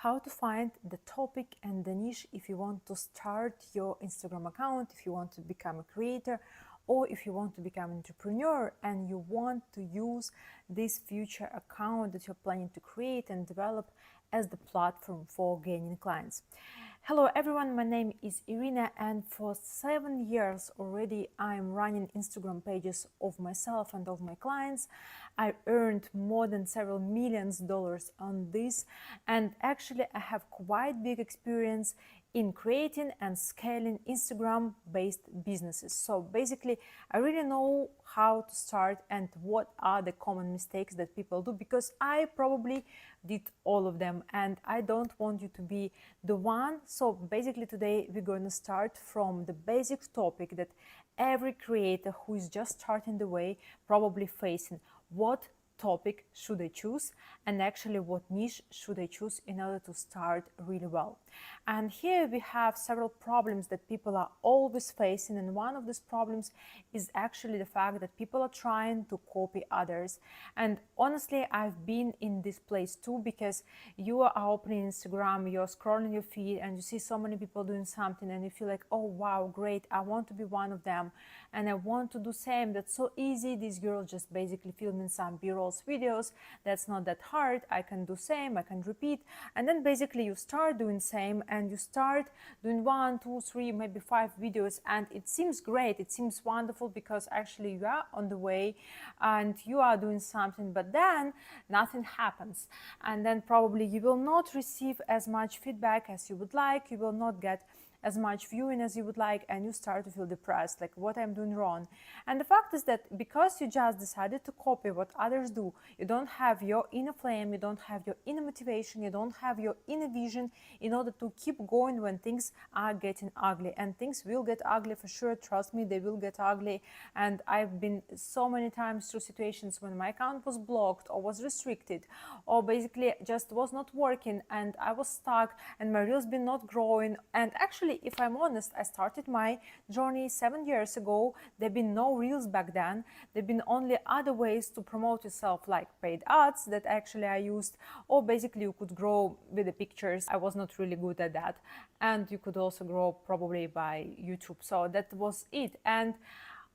how to find the topic and the niche if you want to start your Instagram account, if you want to become a creator, or if you want to become an entrepreneur and you want to use this future account that you're planning to create and develop as the platform for gaining clients. Hello everyone, my name is Irina, and for 7 years already I'm running Instagram pages of myself and of my clients. I earned more than several millions dollars on this, and actually I have quite big experience in creating and scaling Instagram-based businesses. So basically, I really know how to start and what are the common mistakes that people do, because I probably did all of them and I don't want you to be the one. So basically today we're going to start from the basic topic that every creator who is just starting the way probably facing. What topic should I choose, and actually what niche should I choose in order to start really well. And here we have several problems that people are always facing, and one of these problems is actually the fact that people are trying to copy others. And honestly, I've been in this place too, because you are opening Instagram, you're scrolling your feed and you see so many people doing something and you feel like, oh wow, great, I want to be one of them and I want to do same. That's so easy. This girl just basically filming some B-rolls videos. That's not that hard. I can do same, I can repeat. And then basically you start doing same and you start doing 1, 2, 3, maybe 5 videos, and it seems great, it seems wonderful, because actually you are on the way and you are doing something, but then nothing happens, and then probably you will not receive as much feedback as you would like, you will not get as much viewing as you would like, and you start to feel depressed, like what I'm doing wrong. And the fact is that because you just decided to copy what others do, you don't have your inner flame, you don't have your inner motivation, you don't have your inner vision in order to keep going when things are getting ugly. And things will get ugly for sure, trust me, they will get ugly. And I've been so many times through situations when my account was blocked or was restricted, or basically just was not working and I was stuck and my reels been not growing. And actually, if I'm honest, I started my journey 7 years ago. There've been no reels back then. There've been only other ways to promote yourself, like paid ads that actually I used, or basically you could grow with the pictures. I was not really good at that. And you could also grow probably by YouTube. So that was it. And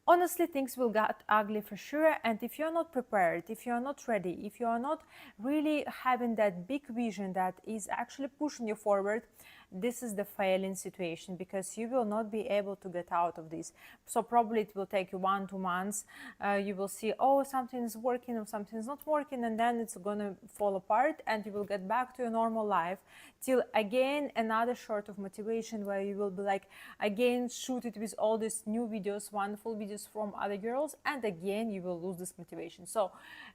honestly, things will get ugly for sure. And if you're not prepared, if you're not ready, if you're not really having that big vision that is actually pushing you forward, this is the failing situation, because you will not be able to get out of this. So probably it will take you 1-2 months. You will see, oh, something is working or something is not working, and then it's gonna fall apart and you will get back to your normal life, till again another short of motivation, where you will be like, again shoot it with all these new videos, wonderful videos from other girls, and again you will lose this motivation. So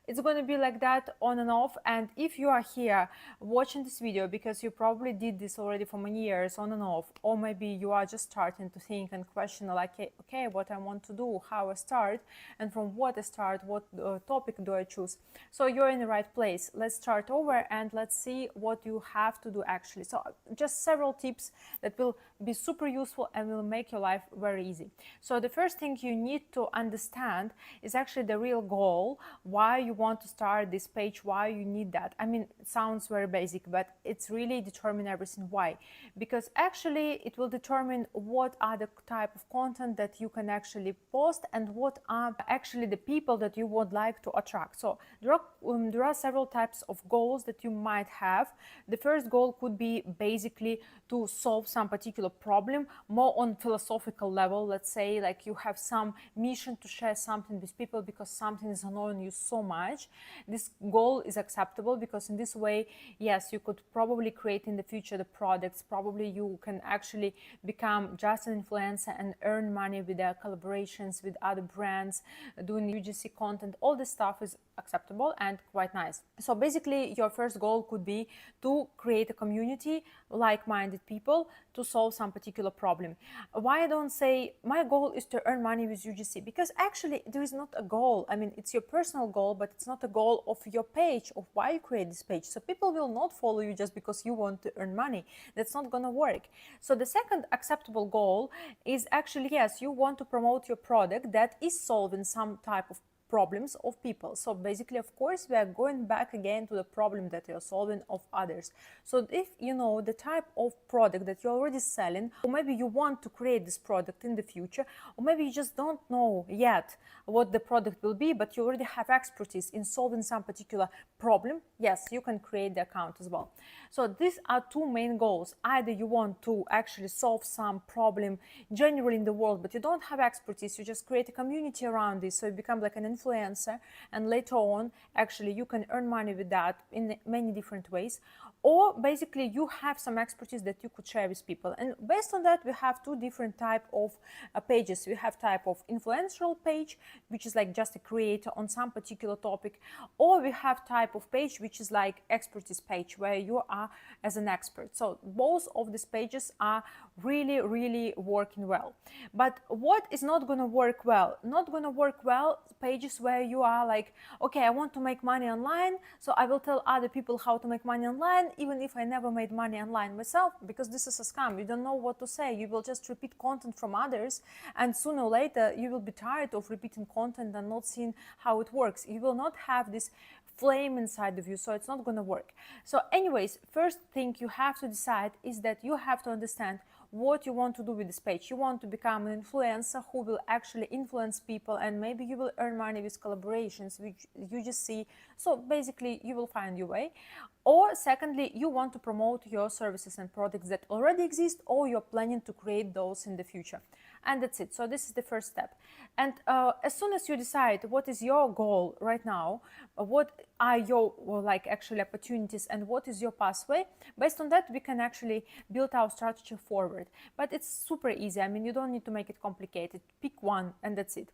it's going to be like that on and off. And if you are here watching this video because you probably did this already for many years on and off, or maybe you are just starting to think and question, like, okay, what I want to do, how I start, and from what I start, what topic do I choose. So you're in the right place. Let's start over and let's see what you have to do actually. So just several tips that will be super useful and will make your life very easy. So the first thing you need to understand is actually the real goal, why you want to start this page, why you need that. I mean, it sounds very basic, but it's really determine everything. Why? Because actually it will determine what are the type of content that you can actually post and what are actually the people that you would like to attract. So there are several types of goals that you might have. The first goal could be basically to solve some particular problem, more on philosophical level. Let's say like you have some mission to share something with people because something is annoying you so much. This goal is acceptable, because in this way, yes, you could probably create in the future the products, probably you can actually become just an influencer and earn money with their collaborations with other brands, doing UGC content. All this stuff is acceptable and quite nice. So basically your first goal could be to create a community, like-minded people, to solve some particular problem. Why I don't say my goal is to earn money with UGC? Because actually there is not a goal. I mean, it's your personal goal, but it's not a goal of your page, of why you create this page. So people will not follow you just because you want to earn money. That's not gonna work. So the second acceptable goal is actually, yes, you want to promote your product that is solving some type of problems of people. So basically, of course, we are going back again to the problem that you're solving of others. So if you know the type of product that you're already selling, or maybe you want to create this product in the future, or maybe you just don't know yet what the product will be, but you already have expertise in solving some particular problem, yes, you can create the account as well. So these are two main goals. Either you want to actually solve some problem generally in the world, but you don't have expertise, you just create a community around this, so you become like an influencer, and later on actually you can earn money with that in many different ways. Or basically you have some expertise that you could share with people. And based on that, we have two different type of pages. We have type of influential page, which is like just a creator on some particular topic, or we have type of page which is like expertise page, where you are as an expert. So both of these pages are really working well. But what is not going to work well? Not going to work well pages where you are like, okay, I want to make money online, so I will tell other people how to make money online, even if I never made money online myself, because this is a scam. You don't know what to say. You will just repeat content from others, and sooner or later you will be tired of repeating content and not seeing how it works. You will not have this flame inside of you, so it's not going to work. So anyways, first thing you have to decide is that you have to understand what you want to do with this page. You want to become an influencer who will actually influence people, and maybe you will earn money with collaborations, which you just see. So basically you will find your way. Or secondly, you want to promote your services and products that already exist, or you're planning to create those in the future. And that's it. So this is the first step. And as soon as you decide what is your goal right now, what are your like actually opportunities, and what is your pathway, based on that we can actually build our strategy forward. But it's super easy. I mean, you don't need to make it complicated. Pick one and that's it.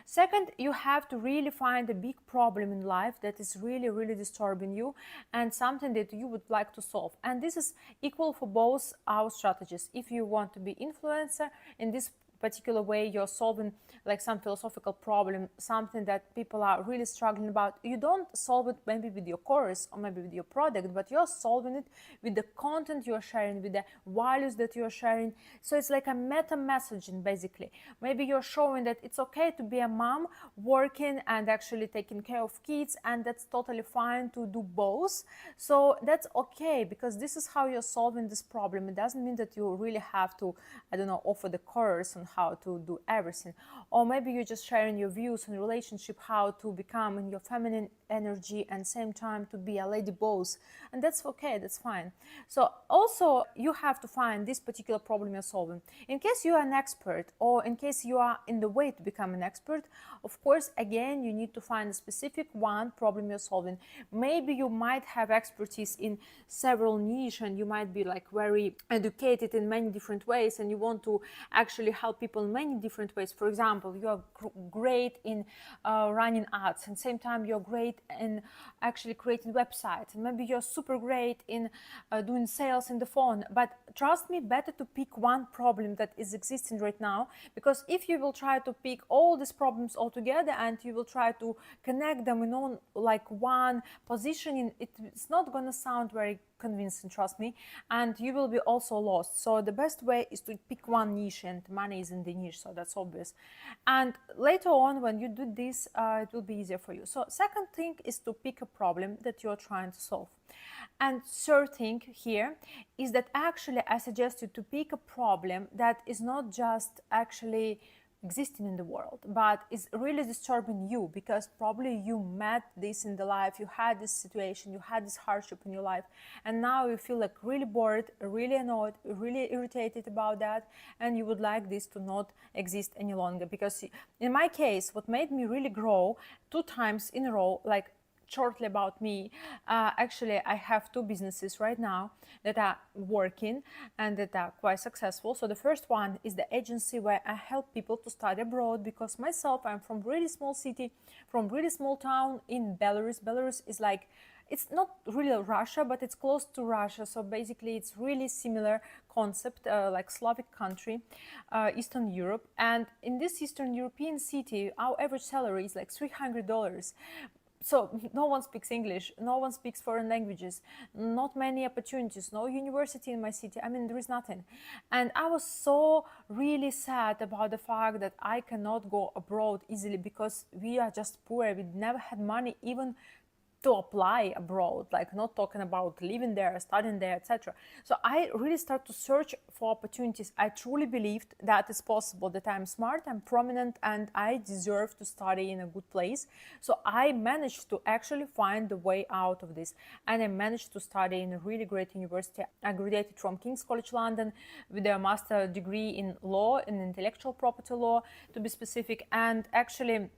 Second, you have to really find a big problem in life that is really disturbing you, and something that you would like to solve. And this is equal for both our strategies. If you want to be influencer, in this particular way you're solving like some philosophical problem, something that people are really struggling about, you don't solve it maybe with your course or maybe with your product, but you're solving it with the content you're sharing, with the values that you're sharing. So it's like a meta messaging basically. Maybe you're showing that it's okay to be a mom working and actually taking care of kids, and that's totally fine to do both. So that's okay, because this is how you're solving this problem. It doesn't mean that you really have to, I don't know, offer the course on how to do everything. Or maybe you're just sharing your views on relationship, how to become in your feminine energy and same time to be a lady boss, and that's okay, that's fine. So also you have to find this particular problem you're solving. In case you are an expert, or in case you are in the way to become an expert, of course again you need to find a specific one problem you're solving. Maybe you might have expertise in several niche, and you might be like very educated in many different ways, and you want to actually help people in many different ways. For example, you are great in running ads, and same time you're great in actually creating websites, and maybe you're super great in doing sales in the phone. But trust me, better to pick one problem that is existing right now, because if you will try to pick all these problems all together and you will try to connect them in on like one positioning, it's not going to sound very convincing, trust me, and you will be also lost. So the best way is to pick one niche, and money is in the niche, so that's obvious. And later on when you do this, it will be easier for you. So second thing is to pick a problem that you're trying to solve. And third thing here is that actually I suggest you to pick a problem that is not just actually existing in the world, but is really disturbing you, because probably you met this in the life, you had this situation, you had this hardship in your life, and now you feel like really bored, really annoyed, really irritated about that, and you would like this to not exist any longer. Because in my case, what made me really grow 2 times in a row, like shortly about me, actually I have 2 businesses right now that are working and that are quite successful. So the first one is the agency where I help people to study abroad, because myself, I'm from really small city, from really small town in Belarus. Belarus is like, it's not really Russia, but it's close to Russia. So basically it's really similar concept, like Slavic country, Eastern Europe. And in this Eastern European city, our average salary is like $300. So no one speaks English, no one speaks foreign languages, not many opportunities, no university in my city. I mean, there is nothing. And I was so really sad about the fact that I cannot go abroad easily because we are just poor. We never had money even to apply abroad, like not talking about living there, studying there, etc. So I really start to search for opportunities. I truly believed that it's possible, that I'm smart, I'm prominent, and I deserve to study in a good place. So I managed to actually find the way out of this, and I managed to study in a really great university. I graduated from King's College London with a master degree in law, in intellectual property law to be specific, and actually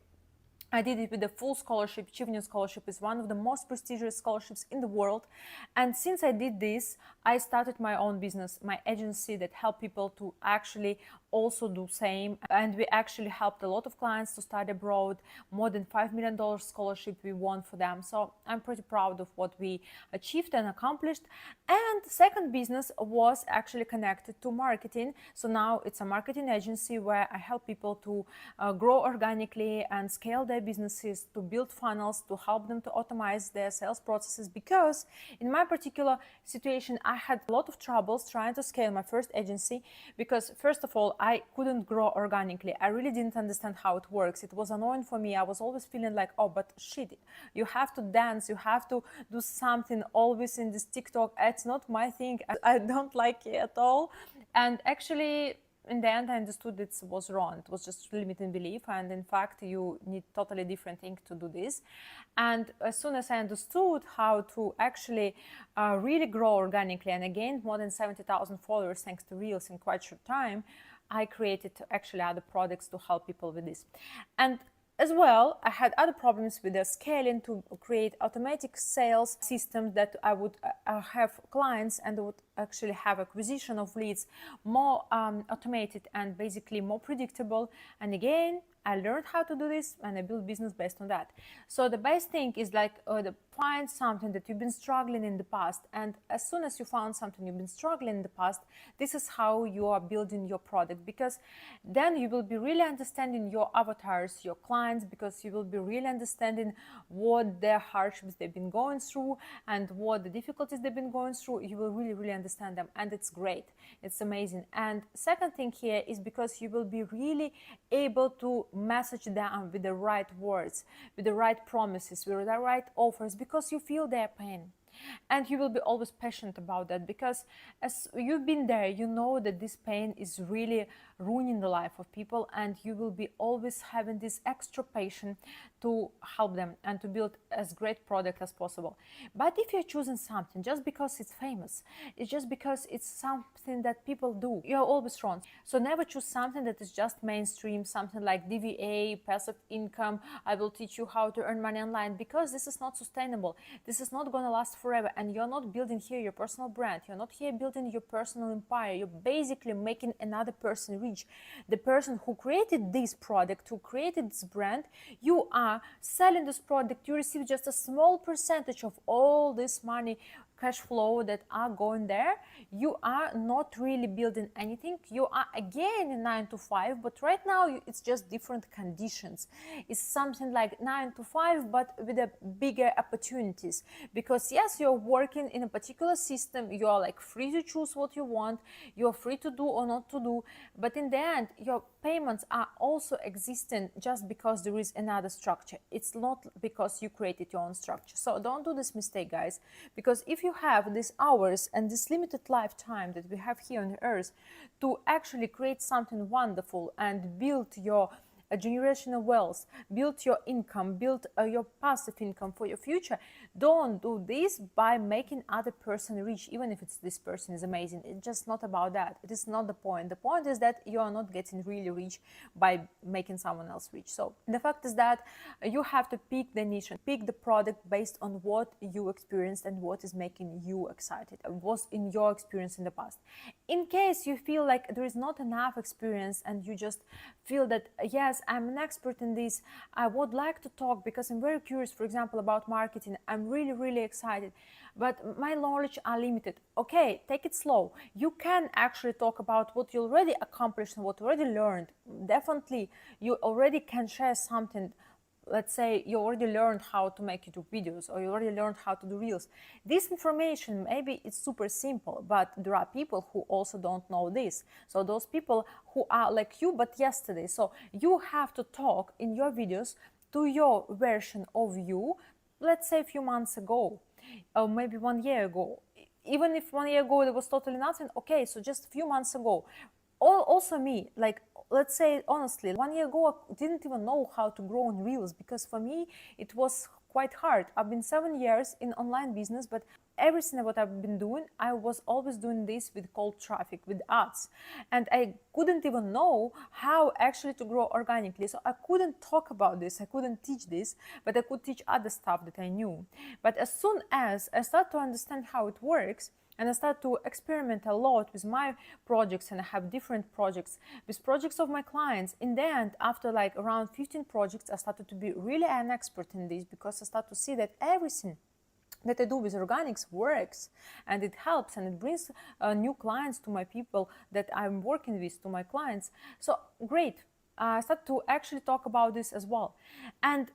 I did it with a full scholarship. Chevening Scholarship is one of the most prestigious scholarships in the world. And since I did this, I started my own business, my agency that help people to actually also do same. And we actually helped a lot of clients to study abroad. More than $5 million scholarship we won for them. So I'm pretty proud of what we achieved and accomplished. And the second business was actually connected to marketing. So now it's a marketing agency where I help people to grow organically and scale their businesses, to build funnels, to help them to automate their sales processes. Because in my particular situation, I had a lot of troubles trying to scale my first agency because first of all, I couldn't grow organically. I really didn't understand how it works. It was annoying for me. I was always feeling like, oh, but shit, you have to dance, you have to do something always in this TikTok. It's not my thing. I don't like it at all. And actually, in the end, I understood it was wrong. It was just limiting belief. And in fact, you need totally different thing to do this. And as soon as I understood how to actually really grow organically, and again, more than 70,000 followers thanks to Reels in quite short time, I created actually other products to help people with this. And as well, I had other problems with the scaling to create automatic sales systems that I would have clients and would actually have acquisition of leads more automated and basically more predictable. And again, I learned how to do this and I built business based on that. So the best thing is like find something that you've been struggling in the past. And as soon as you found something you've been struggling in the past, this is how you are building your product, because then you will be really understanding your avatars, your clients, because you will be really understanding what their hardships they've been going through and what the difficulties they've been going through. You will really understand them, and it's great. It's amazing. And second thing here is because you will be really able to message them with the right words, with the right promises, with the right offers, because you feel their pain. And you will be always passionate about that, because as you've been there, you know that this pain is really ruining the life of people, and you will be always having this extra passion to help them and to build as great product as possible. But if you're choosing something just because it's famous, it's just because it's something that people do, you're always wrong. So never choose something that is just mainstream, something like DVA, passive income, I will teach you how to earn money online, because this is not sustainable. This is not going to last forever, and you're not building here your personal brand. You're not here building your personal empire. You're basically making another person rich. The person who created this product, who created this brand, you are selling this product. You receive just a small percentage of all this money, cash flow that are going there. You are not really building anything. You are again in 9 to 5, but right now it's just different conditions. It's something like 9 to 5, but with a bigger opportunities, because yes, you're working in a particular system. You are like free to choose what you want. You're free to do or not to do, but in the end, your payments are also existing just because there is another structure. It's not because you created your own structure. So don't do this mistake, guys, because if you have these hours and this limited lifetime that we have here on earth to actually create something wonderful and build your a generational wealth, build your income, build your passive income for your future, don't do this by making other person rich, even if this person is amazing. It's just not about that. It is not the point. The point is that you are not getting really rich by making someone else rich. So the fact is that you have to pick the niche and pick the product based on what you experienced and what is making you excited, was in your experience in the past. In case you feel like there is not enough experience and you just feel that, yes, I'm an expert in this, I would like to talk because I'm very curious, for example, about marketing, I'm really excited, but my knowledge are limited. Okay, take it slow. You can actually talk about what you already accomplished and what you already learned. Definitely, you already can share something let's say you already learned how to make YouTube videos, or you already learned how to do reels. This information, maybe it's super simple, but there are people who also don't know this. So those people who are like you, but yesterday. So you have to talk in your videos to your version of you, let's say a few months ago, or maybe 1 year ago. Even if 1 year ago there was totally nothing, okay, so just a few months ago. Also me, like, let's say honestly, 1 year ago I didn't even know how to grow on Reels, because for me it was quite hard. I've been 7 years in online business, but everything what I've been doing, I was always doing this with cold traffic, with ads, and I couldn't even know how actually to grow organically. So I couldn't talk about this, I couldn't teach this, but I could teach other stuff that I knew. But as soon as I start to understand how it works, and I start to experiment a lot with my projects, and I have different projects with projects of my clients. In the end, after like around 15 projects, I started to be really an expert in this, because I start to see that everything that I do with organics works, and it helps, and it brings new clients to my people that I'm working with, to my clients. So great. I start to actually talk about this as well. And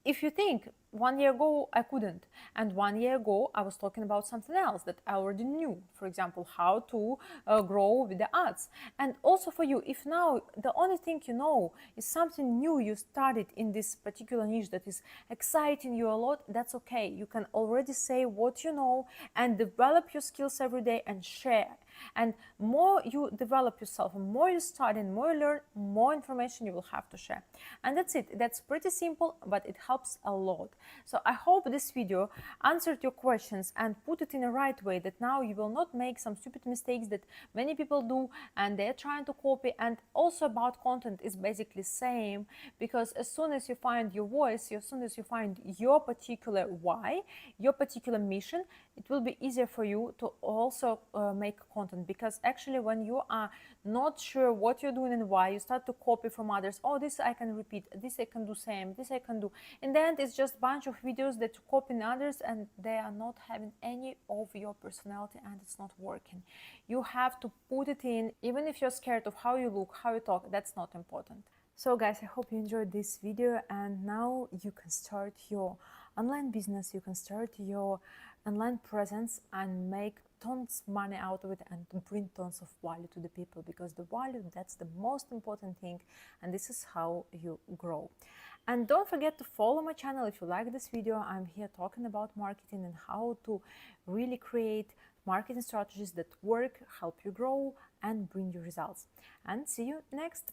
if you think 1 year ago I couldn't, and 1 year ago I was talking about something else that I already knew, for example, how to grow with the ads. And also for you, if now the only thing you know is something new you started in this particular niche that is exciting you a lot, that's okay. You can already say what you know and develop your skills every day and share. And more you develop yourself, more you study, and more you learn, more information you will have to share. And that's it. That's pretty simple, but it helps a lot. So I hope this video answered your questions and put it in the right way, that now you will not make some stupid mistakes that many people do and they're trying to copy. And also about content is basically same, because as soon as you find your voice, as soon as you find your particular why, your particular mission, it will be easier for you to also make content. Because actually when you are not sure what you're doing and why, you start to copy from others. Oh, this I can repeat, this I can do same, this I can do. In the end, it's just a bunch of videos that you copy in others, and they are not having any of your personality, and it's not working. You have to put it in, even if you're scared of how you look, how you talk, that's not important. So guys, I hope you enjoyed this video, and now you can start your online business, you can start your online presence and make tons of money out of it, and to bring tons of value to the people, because the value, that's the most important thing, and this is how you grow. And don't forget to follow my channel if you like this video. I'm here talking about marketing and how to really create marketing strategies that work, help you grow and bring you results. And see you next.